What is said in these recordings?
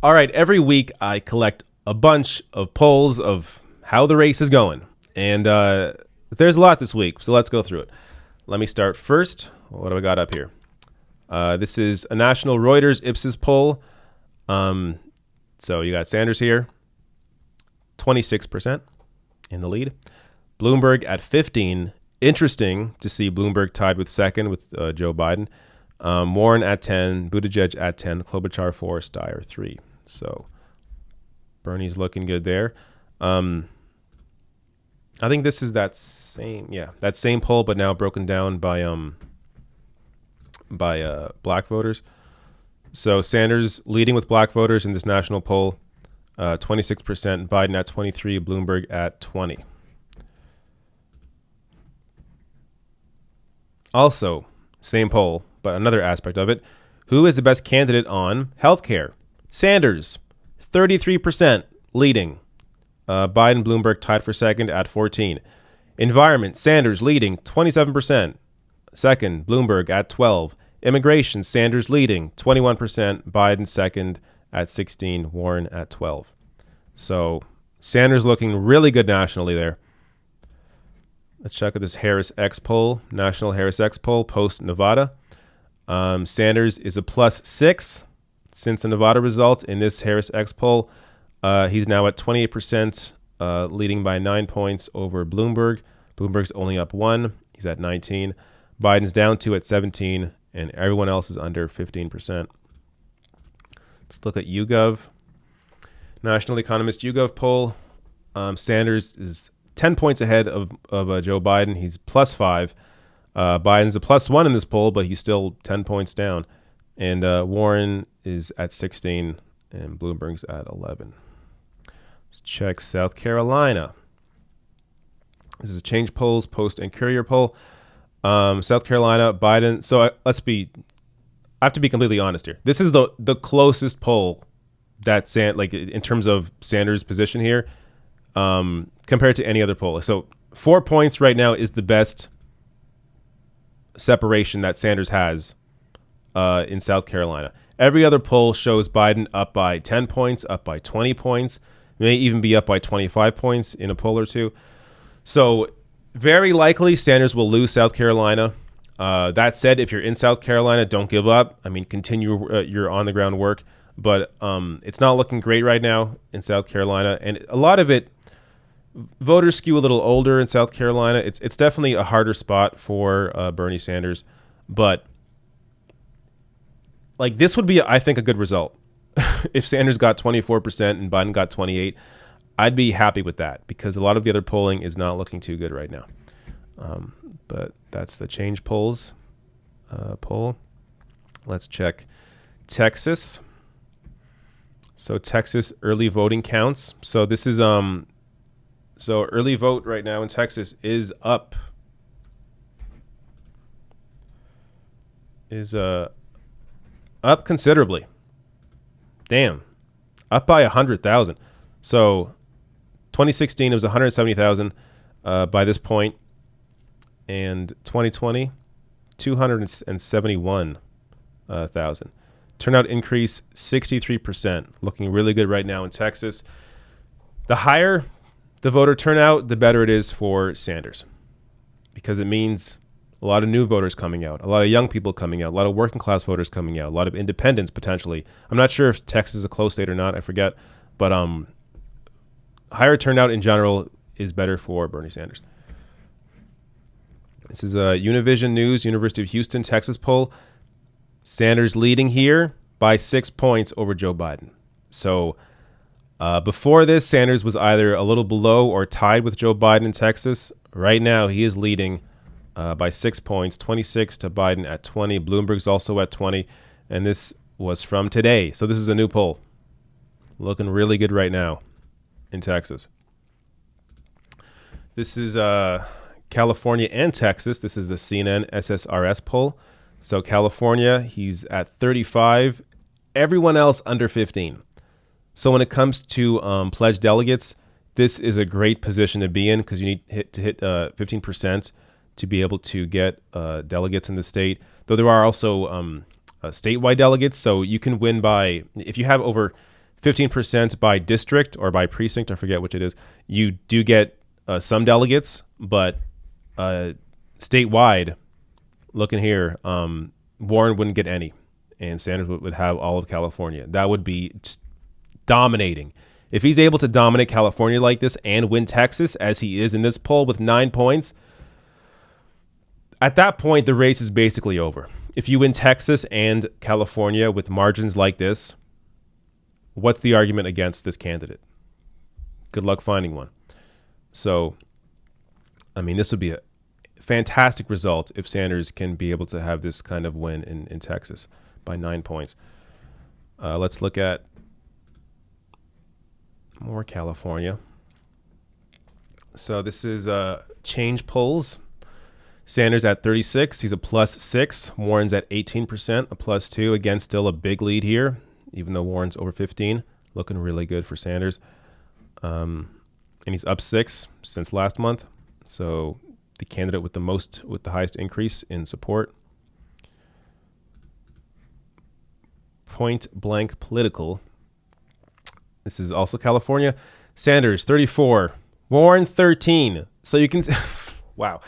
All right, every week I collect a bunch of polls of how the race is going. And there's a lot this week, so let's go through it. Let me start first. What do I got up here? This is a national Reuters Ipsos poll. So you got Sanders here, 26% in the lead. Bloomberg at 15. Interesting to see Bloomberg tied with second with Joe Biden. Warren at 10, Buttigieg at 10, Klobuchar 4, Steyer 3. So Bernie's looking good there. I think this is that same poll, but now broken down by black voters. So Sanders leading with black voters in this national poll, 26%, Biden at 23, Bloomberg at 20. Also, same poll, but another aspect of it. Who is the best candidate on healthcare? Sanders, 33% leading. Biden, Bloomberg tied for second at 14. Environment, Sanders leading, 27%. Second, Bloomberg at 12. Immigration, Sanders leading, 21%. Biden second at 16. Warren at 12. So Sanders looking really good nationally there. Let's check out this Harris X poll, National Harris X poll, post Nevada. Sanders is a +6 since the Nevada results in this Harris X poll. He's now at 28%, leading by 9 points over Bloomberg. Bloomberg's only up 1. He's at 19. Biden's down 2 at 17, and everyone else is under 15%. Let's look at YouGov. National Economist YouGov poll. Sanders is 10 points ahead of Joe Biden. He's +5. Biden's a +1 in this poll, but he's still 10 points down. And Warren is at 16, and Bloomberg's at 11. Let's check South Carolina. This is a Change Polls, Post, and Courier poll. South Carolina, Biden. So I have to be completely honest here. This is the closest poll that in terms of Sanders' position here, compared to any other poll. So 4 points right now is the best separation that Sanders has in South Carolina. Every other poll shows Biden up by 10 points, up by 20 points, may even be up by 25 points in a poll or two. So very likely Sanders will lose South Carolina. That said, if you're in South Carolina, don't give up. I mean, continue your on-the-ground work. But it's not looking great right now in South Carolina. And a lot of it, voters skew a little older in South Carolina. It's definitely a harder spot for Bernie Sanders. But like this would be, I think, a good result. If Sanders got 24% and Biden got 28%, I'd be happy with that because a lot of the other polling is not looking too good right now. But that's the Change Polls poll. Let's check Texas. So Texas early voting counts. So this is so early vote right now in Texas is up. Up considerably. Damn. Up by 100,000. So 2016 it was 170,000 by this point, and 2020 271,000. Turnout increase 63%, looking really good right now in Texas. The higher the voter turnout, the better it is for Sanders, because it means a lot of new voters coming out, a lot of young people coming out, a lot of working class voters coming out, a lot of independents potentially. I'm not sure if Texas is a close state or not, I forget, but higher turnout in general is better for Bernie Sanders. This is a Univision News, University of Houston, Texas poll. Sanders leading here by 6 points over Joe Biden. So before this, Sanders was either a little below or tied with Joe Biden in Texas. Right now, he is leading by 6 points, 26 to Biden at 20. Bloomberg's also at 20. And this was from today. So this is a new poll. Looking really good right now in Texas. This is California and Texas. This is a CNN SSRS poll. So California, he's at 35. Everyone else under 15. So when it comes to pledged delegates, this is a great position to be in because you need to hit 15% to be able to get delegates in the state. Though there are also statewide delegates, so you can win by, if you have over 15% by district or by precinct. I forget which it is. You do get some delegates, but statewide, looking here, Warren wouldn't get any, and Sanders would have all of California. That would be just dominating. If he's able to dominate California like this and win Texas, as he is in this poll with 9 points, at that point, the race is basically over. If you win Texas and California with margins like this, what's the argument against this candidate? Good luck finding one. So, I mean, this would be a fantastic result if Sanders can be able to have this kind of win in Texas by 9 points. Let's look at more California. So this is change polls. Sanders at 36. He's a +6. Warren's at 18%, a +2. Again, still a big lead here, even though Warren's over 15. Looking really good for Sanders. And he's up 6 since last month. So the candidate with the highest increase in support. Point Blank Political. This is also California. Sanders 34, Warren 13. So you can wow.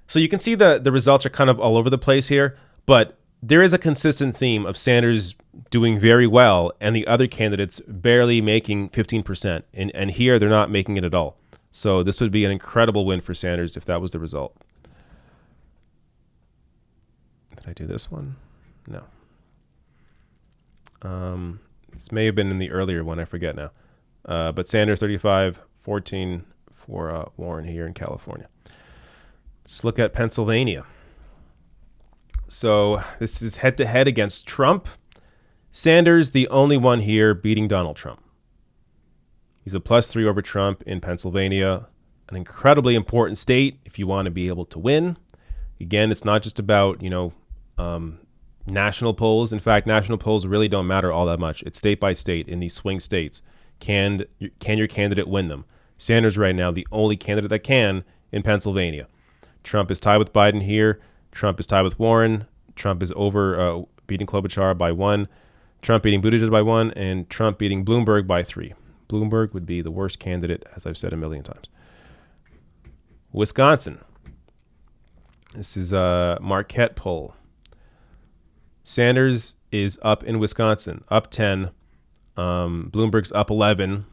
So you can see the results are kind of all over the place here, but there is a consistent theme of Sanders doing very well and the other candidates barely making 15%. And here they're not making it at all. So this would be an incredible win for Sanders if that was the result. Did I do this one? No. This may have been in the earlier one. I forget now. But Sanders 35, 14 for Warren here in California. Let's look at Pennsylvania. So this is head-to-head against Trump. Sanders, the only one here beating Donald Trump. He's a +3 over Trump in Pennsylvania, an incredibly important state if you want to be able to win. Again, it's not just about, national polls. In fact, national polls really don't matter all that much. It's state by state in these swing states. Can your candidate win them? Sanders right now, the only candidate that can in Pennsylvania. Trump is tied with Biden here. Trump is tied with Warren. Trump is over beating Klobuchar by 1. Trump beating Buttigieg by 1. And Trump beating Bloomberg by 3. Bloomberg would be the worst candidate, as I've said a million times. Wisconsin. This is a Marquette poll. Sanders is up in Wisconsin, up 10. Bloomberg's up 11.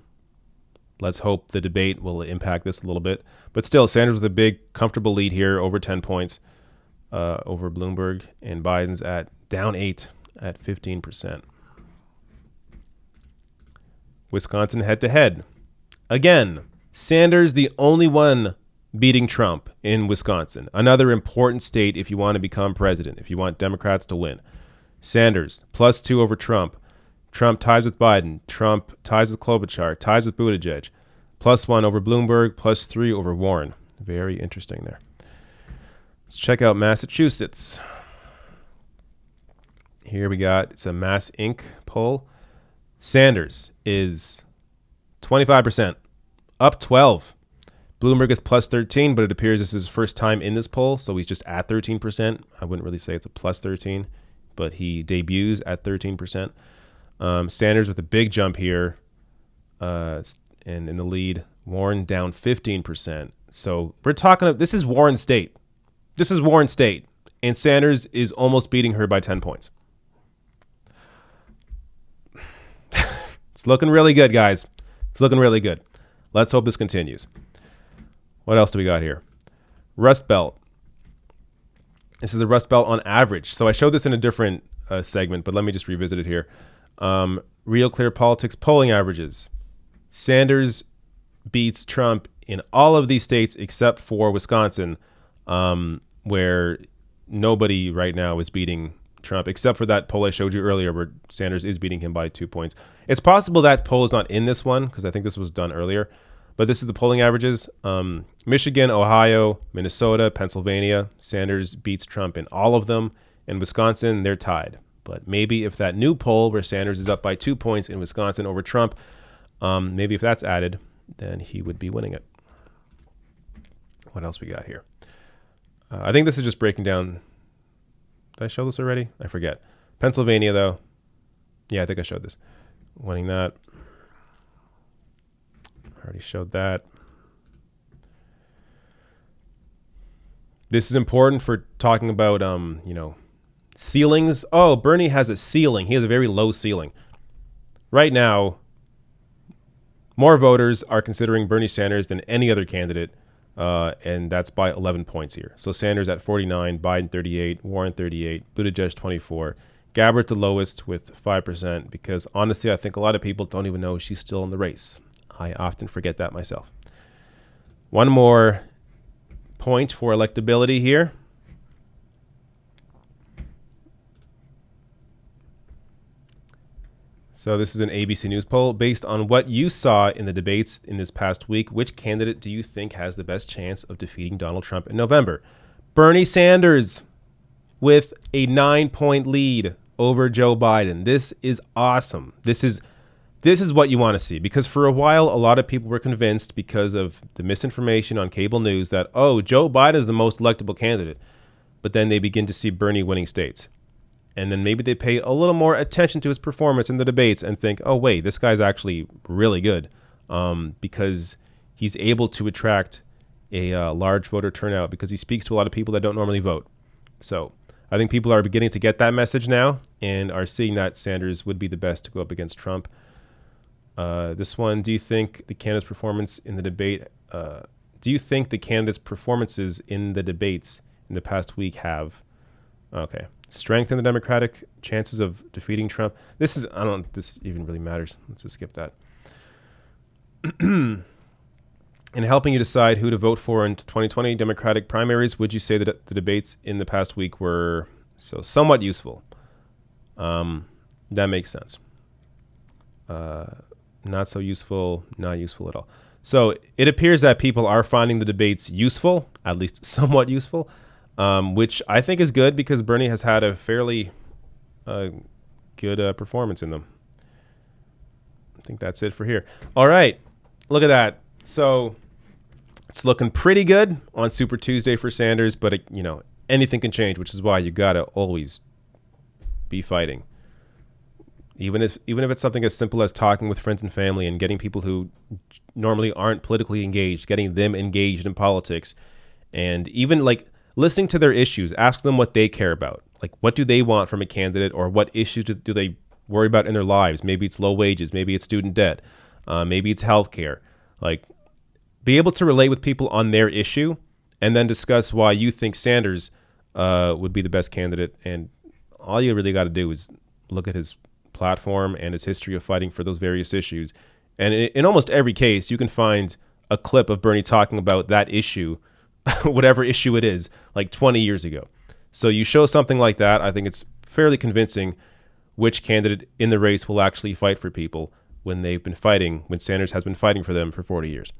Let's hope the debate will impact this a little bit. But still, Sanders with a big, comfortable lead here, over 10 points over Bloomberg. And Biden's at down 8 at 15%. Wisconsin head-to-head. Again, Sanders the only one beating Trump in Wisconsin. Another important state if you want to become president, if you want Democrats to win. Sanders, +2 over Trump. Trump ties with Biden. Trump ties with Klobuchar. Ties with Buttigieg. +1 over Bloomberg. +3 over Warren. Very interesting there. Let's check out Massachusetts. Here we got, it's a Mass Inc. poll. Sanders is 25%, up 12. Bloomberg is +13, but it appears this is his first time in this poll, so he's just at 13%. I wouldn't really say it's a +13, but he debuts at 13%. Sanders with a big jump here, and in the lead. Warren down 15%. So we're talking, this is Warren State. This is Warren State, and Sanders is almost beating her by 10 points. It's looking really good, guys. It's looking really good. Let's hope this continues. What else do we got here? Rust Belt. This is the Rust Belt on average. So I showed this in a different segment, but let me just revisit it here. Real Clear Politics polling averages. Sanders beats Trump in all of these states except for Wisconsin, where nobody right now is beating Trump, except for that poll I showed you earlier where Sanders is beating him by 2 points. It's possible that poll is not in this one because I think this was done earlier, but this is the polling averages. Michigan, Ohio, Minnesota, Pennsylvania, Sanders beats Trump in all of them. In Wisconsin, they're tied. But maybe if that new poll where Sanders is up by 2 points in Wisconsin over Trump, maybe if that's added, then he would be winning it. What else we got here? I think this is just breaking down. Did I show this already? I forget. Pennsylvania, though. Yeah, I think I showed this. Winning that. Already showed that. This is important for talking about, ceilings. Oh, Bernie has a ceiling. He has a very low ceiling. Right now, more voters are considering Bernie Sanders than any other candidate, and that's by 11 points here. So Sanders at 49, Biden 38, Warren 38, Buttigieg 24. Gabbard the lowest with 5% because, honestly, I think a lot of people don't even know she's still in the race. I often forget that myself. One more point for electability here. So this is an ABC News poll. Based on what you saw in the debates in this past week, which candidate do you think has the best chance of defeating Donald Trump in November? Bernie Sanders with a 9-point lead over Joe Biden. This is awesome. This is what you want to see, because for a while, a lot of people were convinced because of the misinformation on cable news that, oh, Joe Biden is the most electable candidate. But then they begin to see Bernie winning states. And then maybe they pay a little more attention to his performance in the debates and think, oh, wait, this guy's actually really good, because he's able to attract a large voter turnout because he speaks to a lot of people that don't normally vote. So I think people are beginning to get that message now and are seeing that Sanders would be the best to go up against Trump. This one, do you think the candidate's performance in the debate, do you think the candidate's performances in the debates in the past week have, strengthen the Democratic chances of defeating Trump? This even really matters. Let's just skip that. In helping you decide who to vote for in 2020 Democratic primaries, would you say that the debates in the past week were somewhat useful? That makes sense. Not so useful, not useful at all. So it appears that people are finding the debates useful, at least somewhat useful, which I think is good because Bernie has had a fairly good performance in them. I think that's it for here. All right, look at that. So it's looking pretty good on Super Tuesday for Sanders, but anything can change, which is why you gotta always be fighting. Even if it's something as simple as talking with friends and family and getting people who normally aren't politically engaged, getting them engaged in politics, and even listening to their issues, ask them what they care about. Like, what do they want from a candidate, or what issues do they worry about in their lives? Maybe it's low wages, maybe it's student debt, maybe it's healthcare. Be able to relate with people on their issue, and then discuss why you think Sanders would be the best candidate. And all you really got to do is look at his platform and his history of fighting for those various issues. And in almost every case, you can find a clip of Bernie talking about that issue, whatever issue it is, 20 years ago. So you show something like that, I think it's fairly convincing which candidate in the race will actually fight for people when Sanders has been fighting for them for 40 years.